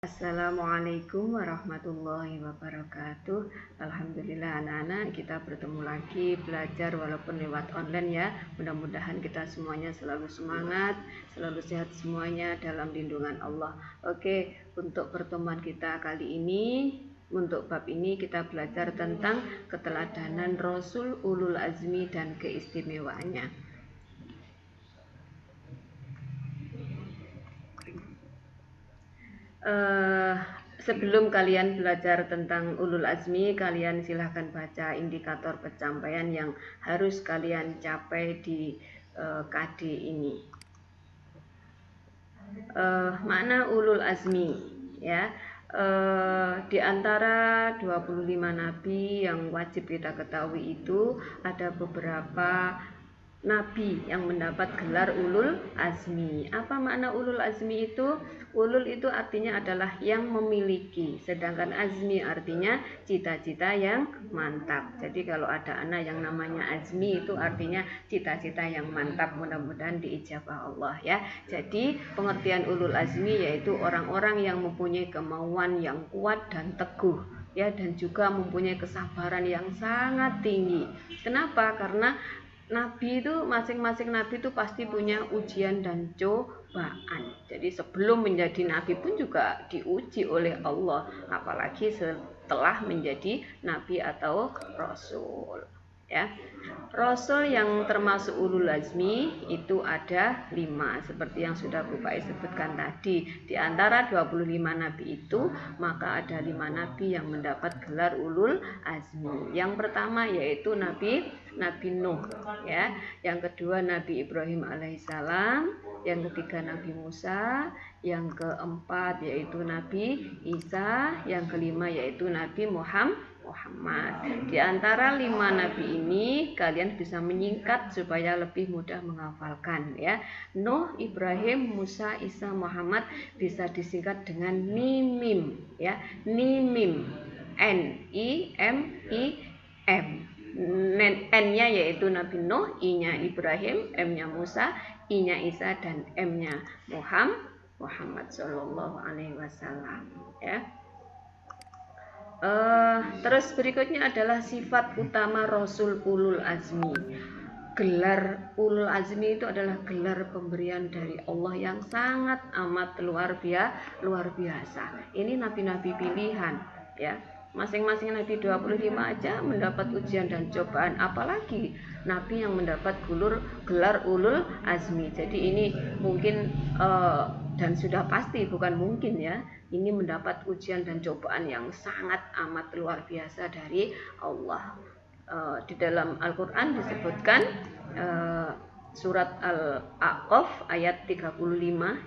Assalamualaikum warahmatullahi wabarakatuh. Alhamdulillah anak-anak, kita bertemu lagi belajar walaupun lewat online ya. Mudah-mudahan kita semuanya selalu semangat, selalu sehat semuanya dalam lindungan Allah. Oke, untuk pertemuan kita kali ini, untuk bab ini kita belajar tentang keteladanan Rasul Ulul Azmi dan keistimewaannya. Sebelum kalian belajar tentang Ulul Azmi, kalian silahkan baca indikator pencapaian yang harus kalian capai di KD ini. Makna Ulul Azmi ya. Di antara 25 nabi yang wajib kita ketahui itu ada beberapa nabi yang mendapat gelar Ulul Azmi. Apa makna Ulul Azmi itu? Ulul itu artinya adalah yang memiliki, sedangkan azmi artinya cita-cita yang mantap. Jadi kalau ada anak yang namanya azmi itu artinya cita-cita yang mantap, mudah-mudahan diijabah Allah ya. Jadi pengertian Ulul Azmi yaitu orang-orang yang mempunyai kemauan yang kuat dan teguh ya, dan juga mempunyai kesabaran yang sangat tinggi. Kenapa? Karena nabi itu, masing-masing nabi itu pasti punya ujian dan cobaan. Jadi sebelum menjadi nabi pun juga diuji oleh Allah, apalagi setelah menjadi nabi atau rasul ya. Rasul yang termasuk Ulul Azmi itu ada 5 seperti yang sudah Bu Pai sebutkan tadi. Di antara 25 nabi itu maka ada 5 nabi yang mendapat gelar Ulul Azmi. Yang pertama yaitu Nabi Nuh ya, yang kedua Nabi Ibrahim alaihissalam, yang ketiga Nabi Musa, yang keempat yaitu Nabi Isa, yang kelima yaitu Nabi Muhammad. Di antara 5 nabi ini kalian bisa menyingkat supaya lebih mudah menghafalkan ya. Nuh, Ibrahim, Musa, Isa, Muhammad bisa disingkat dengan NIMIM ya. NIMIM, N-I-M-I-M. N-nya yaitu Nabi Nuh, I-nya Ibrahim, M-nya Musa, I-nya Isa, dan M-nya Muhammad Sallallahu Alaihi Wasallam ya. Terus berikutnya adalah sifat utama Rasul Ulul Azmi. Gelar Ulul Azmi itu adalah gelar pemberian dari Allah yang sangat amat luar biasa. Ini nabi-nabi pilihan ya. Masing-masing nabi 25 aja mendapat ujian dan cobaan, apalagi nabi yang mendapat gelar Ulul Azmi. Jadi ini mungkin dan sudah pasti, bukan mungkin ya, ini mendapat ujian dan cobaan yang sangat amat luar biasa dari Allah. Di dalam Al-Quran disebutkan surat Al-A'qaf ayat 35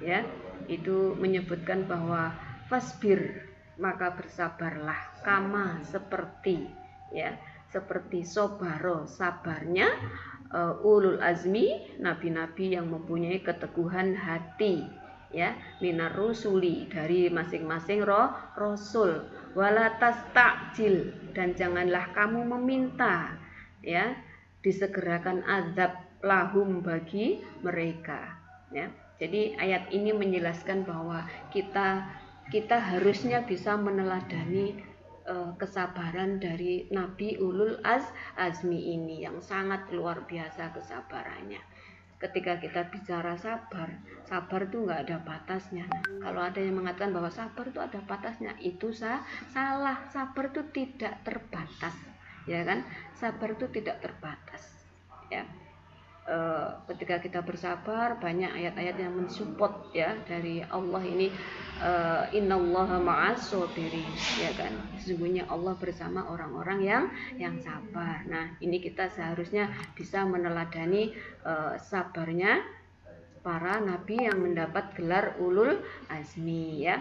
ya, itu menyebutkan bahwa fasbir, maka bersabarlah, kama seperti ya, seperti sobaro, sabarnya ulul azmi, nabi-nabi yang mempunyai keteguhan hati ya, minar rusuli, dari masing-masing rasul, wala tastajil, dan janganlah kamu meminta ya disegerakan azab lahum, bagi mereka ya. Jadi ayat ini menjelaskan bahwa kita harusnya bisa meneladani kesabaran dari Nabi Ulul Azmi ini yang sangat luar biasa kesabarannya. Ketika kita bicara sabar itu nggak ada batasnya. Kalau ada yang mengatakan bahwa sabar itu ada batasnya, itu salah. Sabar itu tidak terbatas, ya kan? Sabar itu tidak terbatas, ya. Ketika kita bersabar, banyak ayat-ayat yang mensupport ya dari Allah ini, innallaha ma'as sabirin, ya kan, sesungguhnya Allah bersama orang-orang yang sabar. Nah, ini kita seharusnya bisa meneladani sabarnya para nabi yang mendapat gelar Ulul Azmi ya.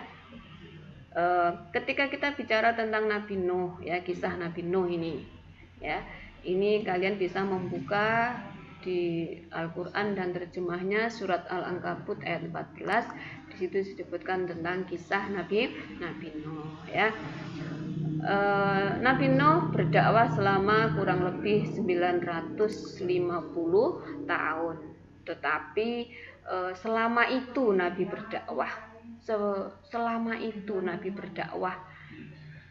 Ketika kita bicara tentang Nabi Nuh ya, kisah Nabi Nuh ini ya, ini kalian bisa membuka di Al-Quran dan terjemahnya surat Al-Ankabut ayat 14. Di situ disebutkan tentang kisah Nabi Nuh ya. Nabi Nuh berdakwah selama kurang lebih 950 tahun. Tetapi selama itu Nabi berdakwah, selama itu Nabi berdakwah,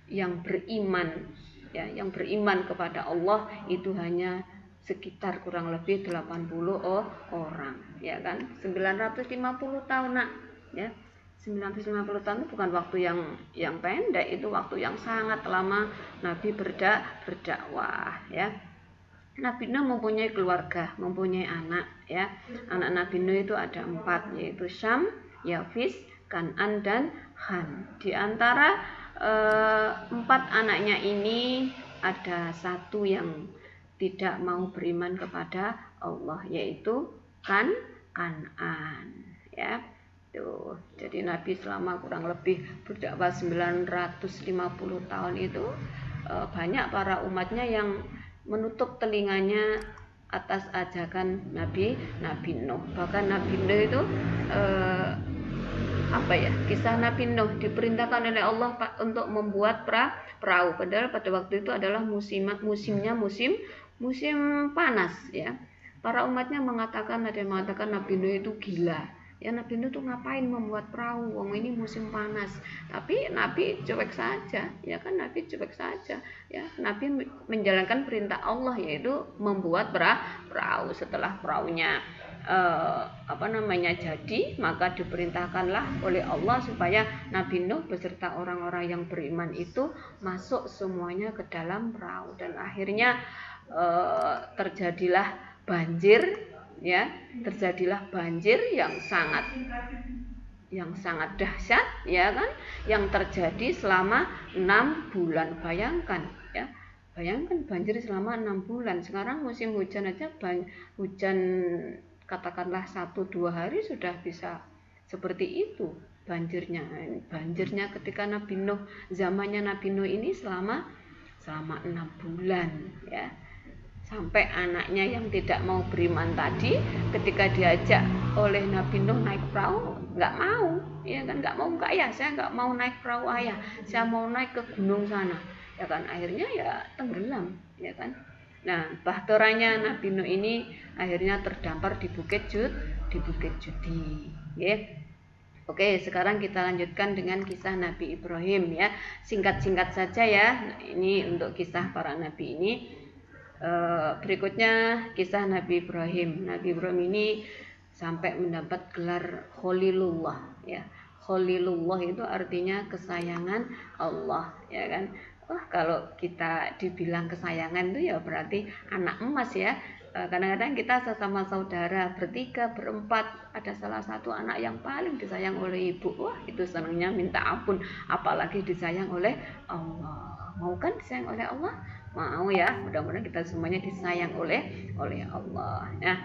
yang beriman ya, yang beriman kepada Allah itu hanya sekitar kurang lebih 80 orang, ya kan? 950 tahun, Nak, ya. 950 tahun itu bukan waktu yang pendek, itu waktu yang sangat lama Nabi berdakwah, ya. Nabi Nuh mempunyai keluarga, mempunyai anak, ya. Anak Nabi Nuh itu ada 4, yaitu Syam, Yafis, Kan'an, dan Han. Di antara 4 anaknya ini ada satu yang tidak mau beriman kepada Allah, yaitu Kan'an, ya. Tuh, jadi Nabi selama kurang lebih berdakwah 950 tahun itu banyak para umatnya yang menutup telinganya atas ajakan Nabi Nuh. Bahkan Nabi Nuh itu kisah Nabi Nuh diperintahkan oleh Allah untuk membuat perahu, padahal pada waktu itu adalah musimnya musim panas, ya. Para umatnya mengatakan, ada yang mengatakan Nabi Nuh itu gila. Ya, Nabi Nuh tuh ngapain membuat perahu, wong ini musim panas. Tapi Nabi cuek saja, ya kan, Nabi cuek saja, ya. Nabi menjalankan perintah Allah, yaitu membuat perahu. Setelah perahunya jadi, maka diperintahkanlah oleh Allah supaya Nabi Nuh beserta orang-orang yang beriman itu masuk semuanya ke dalam perahu, dan akhirnya terjadilah banjir, ya. Terjadilah banjir yang sangat dahsyat, ya kan, yang terjadi selama 6 bulan. Bayangkan, ya. Bayangkan banjir selama 6 bulan. Sekarang musim hujan aja hujan katakanlah 1-2 hari sudah bisa seperti itu banjirnya ketika Nabi Nuh, zamannya Nabi Nuh ini selama 6 bulan, ya. Sampai anaknya yang tidak mau beriman tadi, ketika diajak oleh Nabi Nuh naik perahu, nggak mau, ya kan, nggak mau, saya nggak mau naik perahu ayah, saya mau naik ke gunung sana, ya kan. Akhirnya ya tenggelam, ya kan. Nah, bahteranya Nabi Nuh ini akhirnya terdampar di Bukit Judi, ya. Oke, sekarang kita lanjutkan dengan kisah Nabi Ibrahim, ya. Singkat-singkat saja, ya. Ini untuk kisah para nabi ini. Berikutnya kisah Nabi Ibrahim. Nabi Ibrahim ini sampai mendapat gelar Khalilullah, ya. Khalilullah itu artinya kesayangan Allah, ya kan. Kalau kita dibilang kesayangan itu ya berarti anak emas, ya. Kadang-kadang kita sesama saudara bertiga, berempat, ada salah satu anak yang paling disayang oleh ibu, itu senangnya minta ampun, apalagi disayang oleh Allah. Mau kan disayang oleh Allah? Mau, ya. Mudah-mudahan kita semuanya disayang oleh Allah. Nah,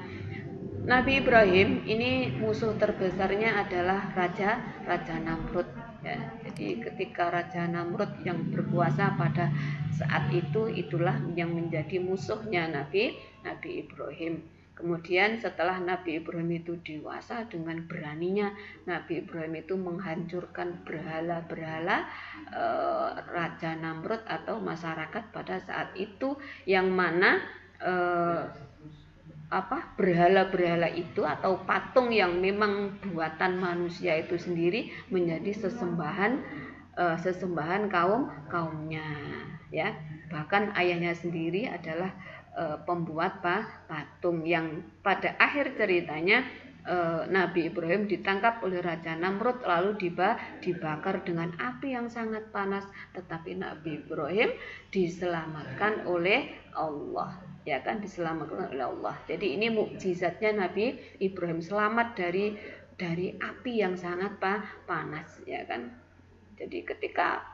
Nabi Ibrahim ini musuh terbesarnya adalah Raja Namrud, ya. Jadi ketika Raja Namrud yang berkuasa pada saat itu, itulah yang menjadi musuhnya Nabi Ibrahim. Kemudian setelah Nabi Ibrahim itu dewasa, dengan beraninya Nabi Ibrahim itu menghancurkan berhala-berhala Raja Namrud atau masyarakat pada saat itu, yang mana berhala-berhala itu atau patung yang memang buatan manusia itu sendiri menjadi sesembahan kaumnya, ya. Bahkan ayahnya sendiri adalah pembuat patung, yang pada akhir ceritanya Nabi Ibrahim ditangkap oleh Raja Namrud lalu dibakar dengan api yang sangat panas, tetapi Nabi Ibrahim diselamatkan oleh Allah, ya kan, diselamatkan oleh Allah. Jadi ini mukjizatnya Nabi Ibrahim, selamat dari api yang sangat panas, ya kan. Jadi ketika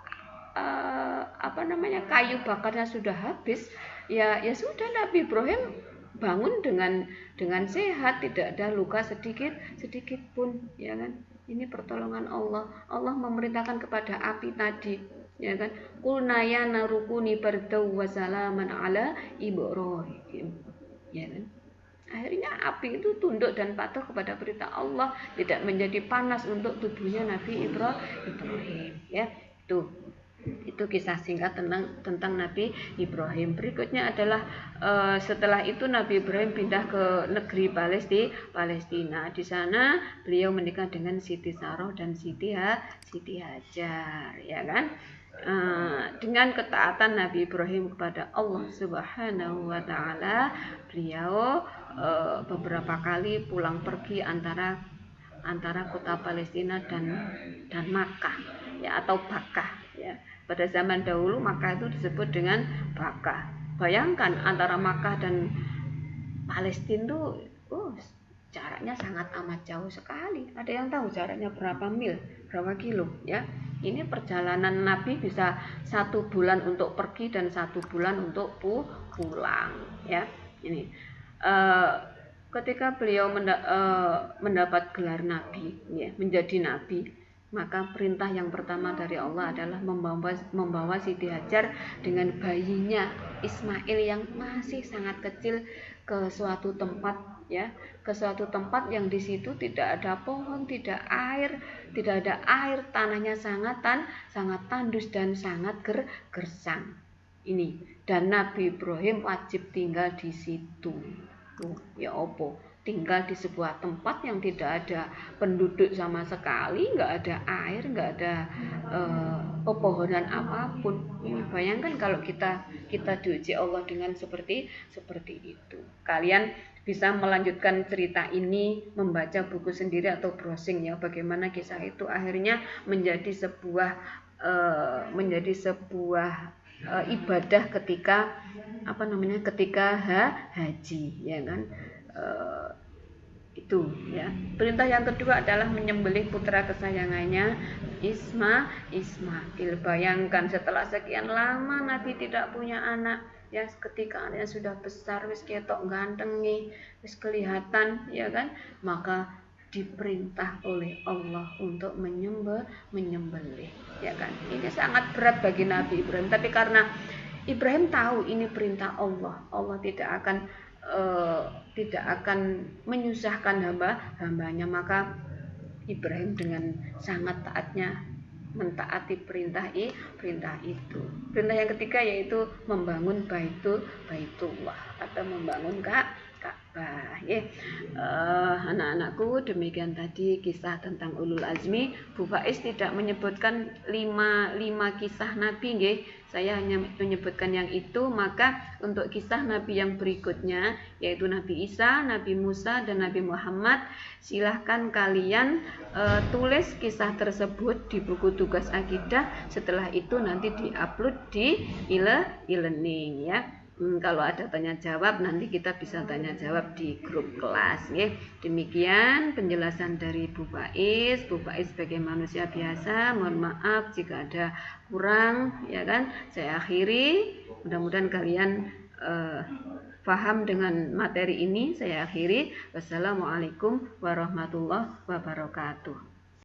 kayu bakarnya sudah habis, ya sudah, Nabi Ibrahim bangun dengan sehat, tidak ada luka sedikit pun, ya kan. Ini pertolongan Allah. Allah memerintahkan kepada api tadi, ya kan, qulna ya narukuni bardaw wa salaman ala Ibrahim, ya kan. Akhirnya api itu tunduk dan patuh kepada perintah Allah, tidak menjadi panas untuk tubuhnya Nabi Ibrahim, ya. Itu Itu kisah singkat tentang Nabi Ibrahim. Berikutnya adalah setelah itu Nabi Ibrahim pindah ke negeri Palestina. Di sana beliau menikah dengan Siti Saroh dan Siti Hajar, ya kan? Dengan ketaatan Nabi Ibrahim kepada Allah Subhanahu wa taala, beliau beberapa kali pulang pergi antara kota Palestina dan Makkah, ya, atau Bakkah, ya. Pada zaman dahulu Makkah itu disebut dengan Bakkah. Bayangkan antara Makkah dan Palestina itu jaraknya sangat amat jauh sekali. Ada yang tahu jaraknya berapa mil, berapa kilo, ya? Ini perjalanan Nabi bisa 1 bulan untuk pergi dan 1 bulan untuk pulang, ya. Ini ketika beliau mendapat gelar Nabi, ya, menjadi Nabi, maka perintah yang pertama dari Allah adalah membawa Siti Hajar dengan bayinya Ismail yang masih sangat kecil ke suatu tempat, ya, ke suatu tempat yang di situ tidak ada pohon, tidak ada air, tanahnya sangat tandus dan sangat gersang. Ini, dan Nabi Ibrahim wajib tinggal di situ. Ya opo, tinggal di sebuah tempat yang tidak ada penduduk sama sekali, nggak ada air, nggak ada pepohonan apapun. Bayangkan kalau kita diuji Allah dengan seperti itu. Kalian bisa melanjutkan cerita ini, membaca buku sendiri atau browsing, ya, bagaimana kisah itu akhirnya menjadi sebuah ibadah ketika haji, ya kan? Itu, ya. Perintah yang kedua adalah menyembelih putra kesayangannya Ismail. Bayangkan setelah sekian lama Nabi tidak punya anak, ya, ketika anaknya sudah besar, wis ketok ganteng nih, wis kelihatan, ya kan? Maka diperintah oleh Allah untuk menyembelih, ya kan? Ini sangat berat bagi Nabi Ibrahim, tapi karena Ibrahim tahu ini perintah Allah, Allah tidak akan menyusahkan hambanya, maka Ibrahim dengan sangat taatnya mentaati perintah itu. Perintah yang ketiga yaitu membangun Baitullah atau membangun Ka'bah, ya. Anak-anakku, demikian tadi kisah tentang ulul azmi. Bu Faiz tidak menyebutkan 5 kisah Nabi, nggih. Saya hanya menyebutkan yang itu. Maka untuk kisah Nabi yang berikutnya, yaitu Nabi Isa, Nabi Musa, dan Nabi Muhammad, silahkan kalian tulis kisah tersebut di buku tugas akidah. Setelah itu nanti diupload di e-learning, ya. Kalau ada tanya jawab, nanti kita bisa tanya jawab di grup kelas, ya. Demikian penjelasan dari Bu Faiz. Bu Faiz sebagai manusia biasa, mohon maaf jika ada kurang, ya kan. Saya akhiri. Mudah-mudahan kalian paham dengan materi ini. Saya akhiri. Wassalamualaikum warahmatullahi wabarakatuh.